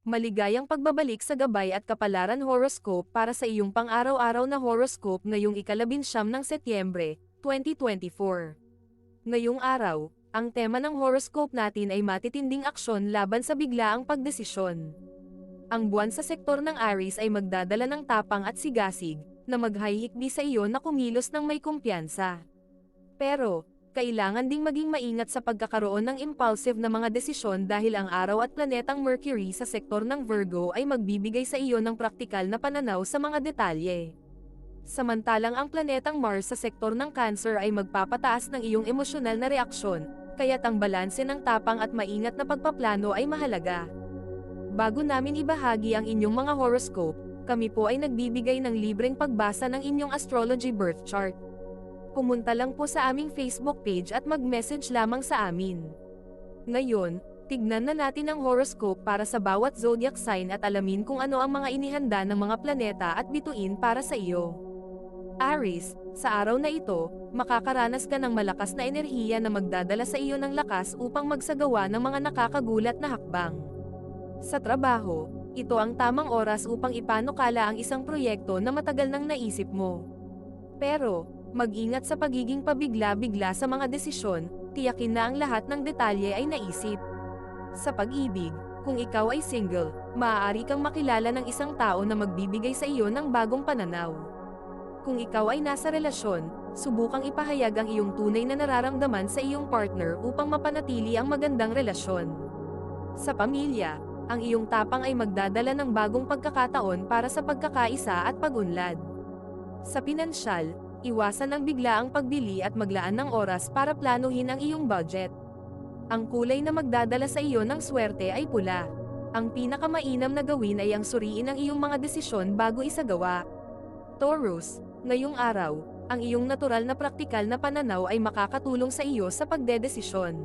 Maligayang pagbabalik sa gabay at kapalaran horoscope para sa iyong pang-araw-araw na horoscope ngayong ika-19 ng Setyembre, 2024. Ngayong araw, ang tema ng horoscope natin ay matitinding aksyon laban sa biglaang pagdesisyon. Ang buwan sa sektor ng Aries ay magdadala ng tapang at sigasig, na maghahikbi sa iyo na kumilos ng may kumpiyansa. Pero, kailangan ding maging maingat sa pagkakaroon ng impulsive na mga desisyon dahil ang araw at planetang Mercury sa sektor ng Virgo ay magbibigay sa iyo ng praktikal na pananaw sa mga detalye. Samantalang ang planetang Mars sa sektor ng Cancer ay magpapataas ng iyong emosyonal na reaksyon, kaya't ang balanse ng tapang at maingat na pagpaplano ay mahalaga. Bago namin ibahagi ang inyong mga horoscope, kami po ay nagbibigay ng libreng pagbasa ng inyong astrology birth chart. Pumunta lang po sa aming Facebook page at mag-message lamang sa amin. Ngayon, tignan na natin ang horoscope para sa bawat zodiac sign at alamin kung ano ang mga inihanda ng mga planeta at bituin para sa iyo. Aries, sa araw na ito, makakaranas ka ng malakas na enerhiya na magdadala sa iyo ng lakas upang magsagawa ng mga nakakagulat na hakbang. Sa trabaho, ito ang tamang oras upang ipanukala ang isang proyekto na matagal nang naisip mo. Pero, mag-ingat sa pagiging pabigla-bigla sa mga desisyon, tiyakin na ang lahat ng detalye ay naisip. Sa pag-ibig, kung ikaw ay single, maaari kang makilala ng isang tao na magbibigay sa iyo ng bagong pananaw. Kung ikaw ay nasa relasyon, subukang ipahayag ang iyong tunay na nararamdaman sa iyong partner upang mapanatili ang magandang relasyon. Sa pamilya, ang iyong tapang ay magdadala ng bagong pagkakataon para sa pagkakaisa at pag-unlad. Sa pinansyal, iwasan ang biglaang pagbili at maglaan ng oras para planuhin ang iyong budget. Ang kulay na magdadala sa iyo ng swerte ay pula. Ang pinakamainam na gawin ay ang suriin ang iyong mga desisyon bago isagawa. Taurus, ngayong araw, ang iyong natural na praktikal na pananaw ay makakatulong sa iyo sa pagdedesisyon.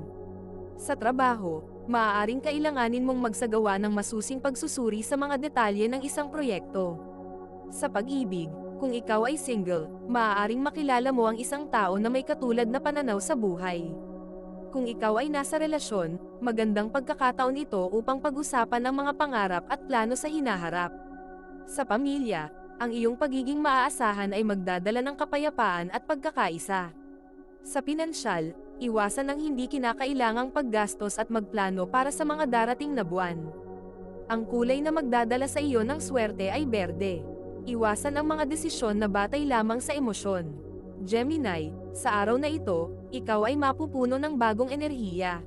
Sa trabaho, maaaring kailanganin mong magsagawa ng masusing pagsusuri sa mga detalye ng isang proyekto. Sa pag-ibig, kung ikaw ay single, maaaring makilala mo ang isang tao na may katulad na pananaw sa buhay. Kung ikaw ay nasa relasyon, magandang pagkakataon ito upang pag-usapan ang mga pangarap at plano sa hinaharap. Sa pamilya, ang iyong pagiging maaasahan ay magdadala ng kapayapaan at pagkakaisa. Sa pinansyal, iwasan ang hindi kinakailangang paggastos at magplano para sa mga darating na buwan. Ang kulay na magdadala sa iyo ng swerte ay berde. Iwasan ang mga desisyon na batay lamang sa emosyon. Gemini, sa araw na ito, ikaw ay mapupuno ng bagong enerhiya.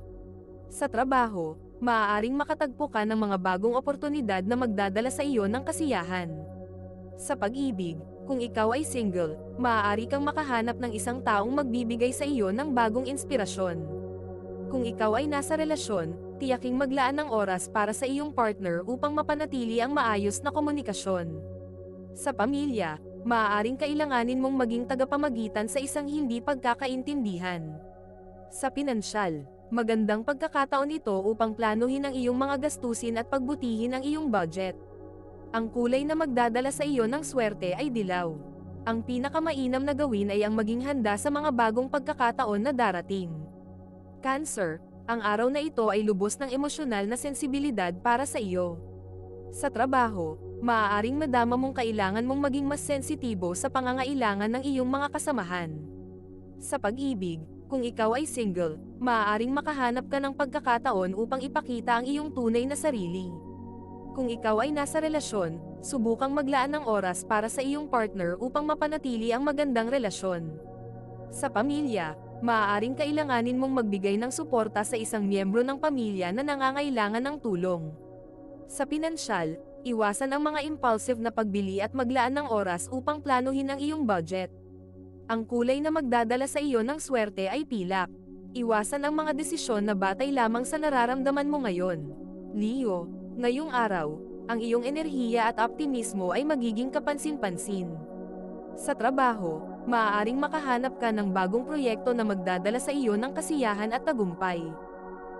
Sa trabaho, maaaring makatagpo ka ng mga bagong oportunidad na magdadala sa iyo ng kasiyahan. Sa pag-ibig, kung ikaw ay single, maaari kang makahanap ng isang taong magbibigay sa iyo ng bagong inspirasyon. Kung ikaw ay nasa relasyon, tiyaking maglaan ng oras para sa iyong partner upang mapanatili ang maayos na komunikasyon. Sa pamilya, maaaring kailanganin mong maging tagapamagitan sa isang hindi pagkakaintindihan. Sa pinansyal, magandang pagkakataon ito upang planuhin ang iyong mga gastusin at pagbutihin ang iyong budget. Ang kulay na magdadala sa iyo ng swerte ay dilaw. Ang pinakamainam na gawin ay ang maging handa sa mga bagong pagkakataon na darating. Cancer, ang araw na ito ay lubos ng emosyonal na sensibilidad para sa iyo. Sa trabaho, maaaring madama mong kailangan mong maging mas sensitibo sa pangangailangan ng iyong mga kasamahan. Sa pag-ibig, kung ikaw ay single, maaaring makahanap ka ng pagkakataon upang ipakita ang iyong tunay na sarili. Kung ikaw ay nasa relasyon, subukang maglaan ng oras para sa iyong partner upang mapanatili ang magandang relasyon. Sa pamilya, maaaring kailanganin mong magbigay ng suporta sa isang miyembro ng pamilya na nangangailangan ng tulong. Sa pinansyal, iwasan ang mga impulsive na pagbili at maglaan ng oras upang planuhin ang iyong budget. Ang kulay na magdadala sa iyo ng swerte ay pilak. Iwasan ang mga desisyon na batay lamang sa nararamdaman mo ngayon. Leo, ngayong araw, ang iyong enerhiya at optimismo ay magiging kapansin-pansin. Sa trabaho, maaaring makahanap ka ng bagong proyekto na magdadala sa iyo ng kasiyahan at tagumpay.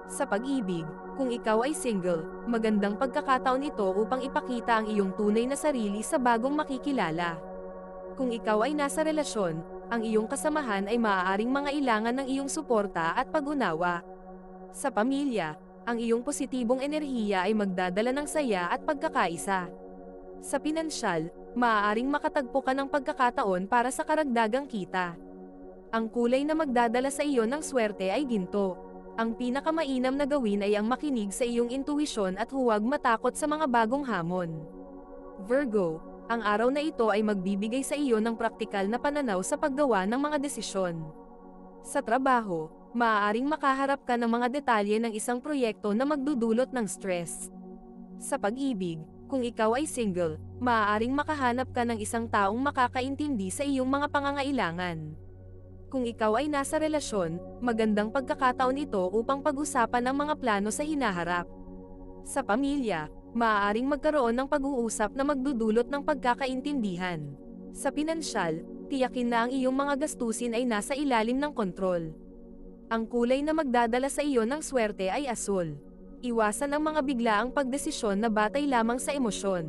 Sa pag-ibig, kung ikaw ay single, magandang pagkakataon ito upang ipakita ang iyong tunay na sarili sa bagong makikilala. Kung ikaw ay nasa relasyon, ang iyong kasamahan ay maaaring mangailangan ng iyong suporta at pag-unawa. Sa pamilya, Ang iyong positibong enerhiya ay magdadala ng saya at pagkakaisa. Sa pinansyal, maaaring makatagpo ka ng pagkakataon para sa karagdagang kita. Ang kulay na magdadala sa iyo ng swerte ay ginto. Ang pinakamainam na gawin ay ang makinig sa iyong intuisyon at huwag matakot sa mga bagong hamon. Virgo, ang araw na ito ay magbibigay sa iyo ng praktikal na pananaw sa paggawa ng mga desisyon. Sa trabaho, maaaring makaharap ka ng mga detalye ng isang proyekto na magdudulot ng stress. Sa pag-ibig, kung ikaw ay single, maaaring makahanap ka ng isang taong makakaintindi sa iyong mga pangangailangan. Kung ikaw ay nasa relasyon, magandang pagkakataon ito upang pag-usapan ang mga plano sa hinaharap. Sa pamilya, maaaring magkaroon ng pag-uusap na magdudulot ng pagkakaintindihan. Sa pinansyal, tiyakin na ang iyong mga gastusin ay nasa ilalim ng kontrol. Ang kulay na magdadala sa iyo ng swerte ay asul. Iwasan ang mga biglaang pagdesisyon na batay lamang sa emosyon.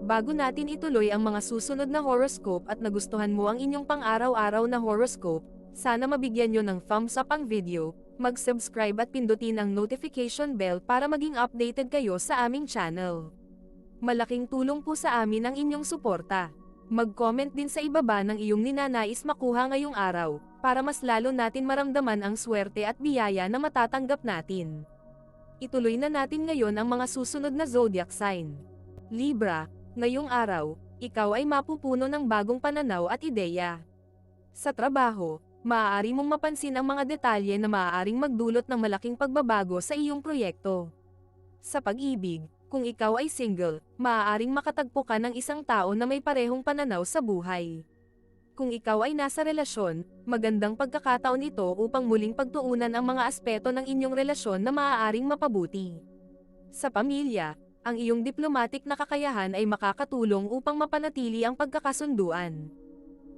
Bago natin ituloy ang mga susunod na horoscope at nagustuhan mo ang inyong pang-araw-araw na horoscope, sana mabigyan nyo ng thumbs up ang video, mag-subscribe at pindutin ang notification bell para maging updated kayo sa aming channel. Malaking tulong po sa amin ang inyong suporta. Mag-comment din sa ibaba ng iyong ninanais makuha ngayong araw, para mas lalo natin maramdaman ang swerte at biyaya na matatanggap natin. Ituloy na natin ngayon ang mga susunod na zodiac sign. Libra, ngayong araw, ikaw ay mapupuno ng bagong pananaw at ideya. Sa trabaho, maaari mong mapansin ang mga detalye na maaaring magdulot ng malaking pagbabago sa iyong proyekto. Sa pag-ibig, kung ikaw ay single, maaaring makatagpo ka ng isang tao na may parehong pananaw sa buhay. Kung ikaw ay nasa relasyon, magandang pagkakataon ito upang muling pagtuunan ang mga aspeto ng inyong relasyon na maaaring mapabuti. Sa pamilya, ang iyong diplomatic na kakayahan ay makakatulong upang mapanatili ang pagkakasunduan.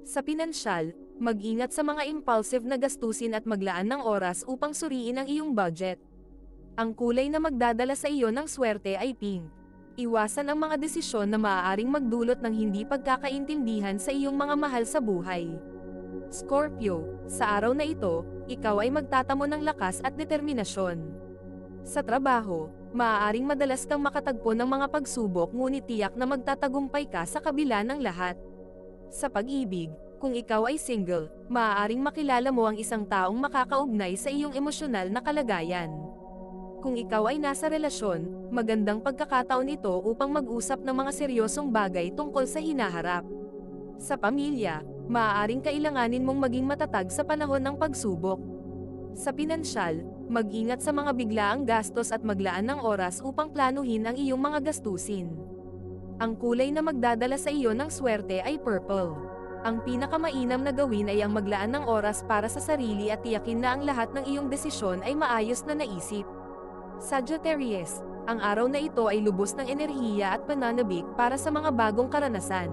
Sa pinansyal, mag-ingat sa mga impulsive na gastusin at maglaan ng oras upang suriin ang iyong budget. Ang kulay na magdadala sa iyo ng swerte ay pink. Iwasan ang mga desisyon na maaaring magdulot ng hindi pagkakaintindihan sa iyong mga mahal sa buhay. Scorpio, sa araw na ito, ikaw ay magtatamo ng lakas at determinasyon. Sa trabaho, maaaring madalas kang makatagpo ng mga pagsubok ngunit tiyak na magtatagumpay ka sa kabila ng lahat. Sa pag-ibig, kung ikaw ay single, maaaring makilala mo ang isang taong makakaugnay sa iyong emosyonal na kalagayan. Kung ikaw ay nasa relasyon, magandang pagkakataon ito upang mag-usap ng mga seryosong bagay tungkol sa hinaharap. Sa pamilya, maaaring kailanganin mong maging matatag sa panahon ng pagsubok. Sa pinansyal, mag-ingat sa mga biglaang gastos at maglaan ng oras upang planuhin ang iyong mga gastusin. Ang kulay na magdadala sa iyo ng swerte ay purple. Ang pinakamainam na gawin ay ang maglaan ng oras para sa sarili at tiyakin na ang lahat ng iyong desisyon ay maayos na naisip. Sagittarius, ang araw na ito ay lubos ng enerhiya at pananabik para sa mga bagong karanasan.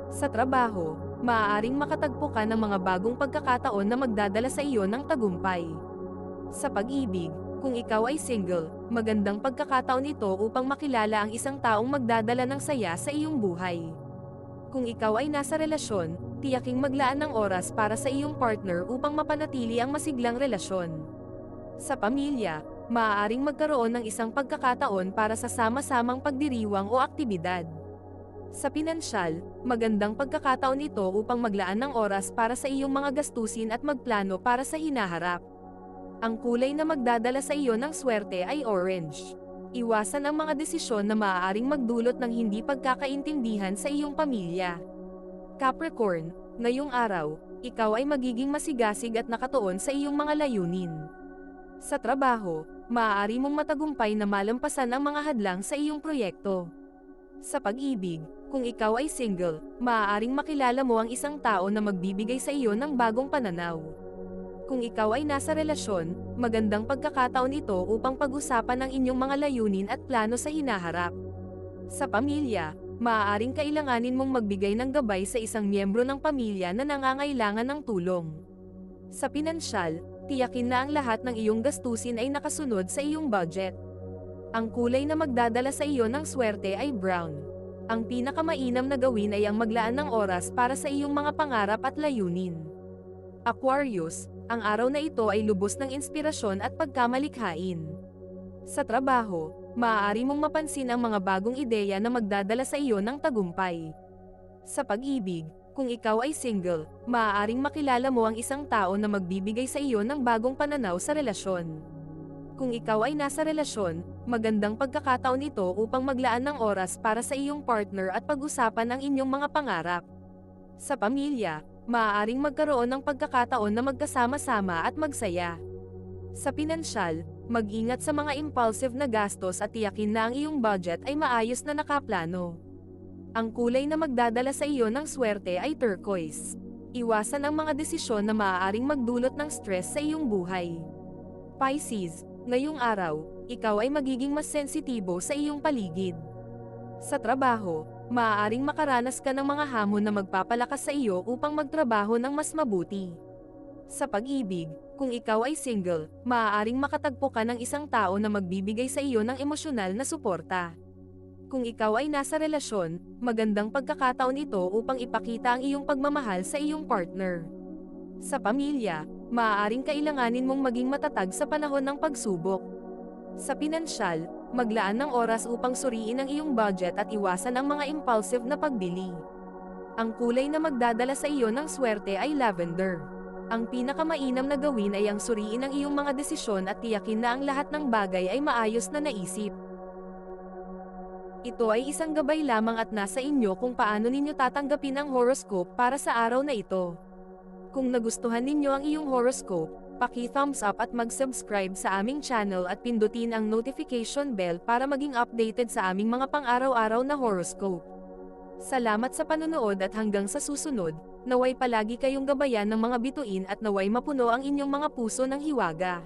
Sa trabaho, maaaring makatagpo ka ng mga bagong pagkakataon na magdadala sa iyo ng tagumpay. Sa pag-ibig, kung ikaw ay single, magandang pagkakataon ito upang makilala ang isang taong magdadala ng saya sa iyong buhay. Kung ikaw ay nasa relasyon, tiyaking maglaan ng oras para sa iyong partner upang mapanatili ang masiglang relasyon. Sa pamilya, maaaring magkaroon ng isang pagkakataon para sa sama-samang pagdiriwang o aktibidad. Sa pinansyal, magandang pagkakataon ito upang maglaan ng oras para sa iyong mga gastusin at magplano para sa hinaharap. Ang kulay na magdadala sa iyo ng swerte ay orange. Iwasan ang mga desisyon na maaaring magdulot ng hindi pagkakaintindihan sa iyong pamilya. Capricorn, ngayong araw, ikaw ay magiging masigasig at nakatuon sa iyong mga layunin. Sa trabaho, maaari mong matagumpay na malampasan ang mga hadlang sa iyong proyekto. Sa pag-ibig, kung ikaw ay single, maaaring makilala mo ang isang tao na magbibigay sa iyo ng bagong pananaw. Kung ikaw ay nasa relasyon, magandang pagkakataon ito upang pag-usapan ang inyong mga layunin at plano sa hinaharap. Sa pamilya, maaaring kailanganin mong magbigay ng gabay sa isang miyembro ng pamilya na nangangailangan ng tulong. Sa pinansyal, tiyakin na ang lahat ng iyong gastusin ay nakasunod sa iyong budget. Ang kulay na magdadala sa iyo ng swerte ay brown. Ang pinakamainam na gawin ay ang maglaan ng oras para sa iyong mga pangarap at layunin. Aquarius, ang araw na ito ay lubos ng inspirasyon at pagkamalikhain. Sa trabaho, maaari mong mapansin ang mga bagong ideya na magdadala sa iyo ng tagumpay. Sa pag-ibig, kung ikaw ay single, maaaring makilala mo ang isang tao na magbibigay sa iyo ng bagong pananaw sa relasyon. Kung ikaw ay nasa relasyon, magandang pagkakataon ito upang maglaan ng oras para sa iyong partner at pag-usapan ang inyong mga pangarap. Sa pamilya, maaaring magkaroon ng pagkakataon na magkasama-sama at magsaya. Sa pinansyal, mag-ingat sa mga impulsive na gastos at tiyakin na ang iyong budget ay maayos na nakaplano. Ang kulay na magdadala sa iyo ng swerte ay turquoise. Iwasan ang mga desisyon na maaaring magdulot ng stress sa iyong buhay. Pisces, ngayong araw, ikaw ay magiging mas sensitibo sa iyong paligid. Sa trabaho, maaaring makaranas ka ng mga hamon na magpapalakas sa iyo upang magtrabaho ng mas mabuti. Sa pag-ibig, kung ikaw ay single, maaaring makatagpo ka ng isang tao na magbibigay sa iyo ng emosyonal na suporta. Kung ikaw ay nasa relasyon, magandang pagkakataon ito upang ipakita ang iyong pagmamahal sa iyong partner. Sa pamilya, maaaring kailanganin mong maging matatag sa panahon ng pagsubok. Sa pinansyal, maglaan ng oras upang suriin ang iyong budget at iwasan ang mga impulsive na pagbili. Ang kulay na magdadala sa iyo ng swerte ay lavender. Ang pinakamainam na gawin ay ang suriin ang iyong mga desisyon at tiyakin na ang lahat ng bagay ay maayos na naisip. Ito ay isang gabay lamang at nasa inyo kung paano ninyo tatanggapin ang horoscope para sa araw na ito. Kung nagustuhan ninyo ang iyong horoscope, paki-thumbs up at mag-subscribe sa aming channel at pindutin ang notification bell para maging updated sa aming mga pang-araw-araw na horoscope. Salamat sa panonood at hanggang sa susunod, naway palagi kayong gabayan ng mga bituin at naway mapuno ang inyong mga puso ng hiwaga.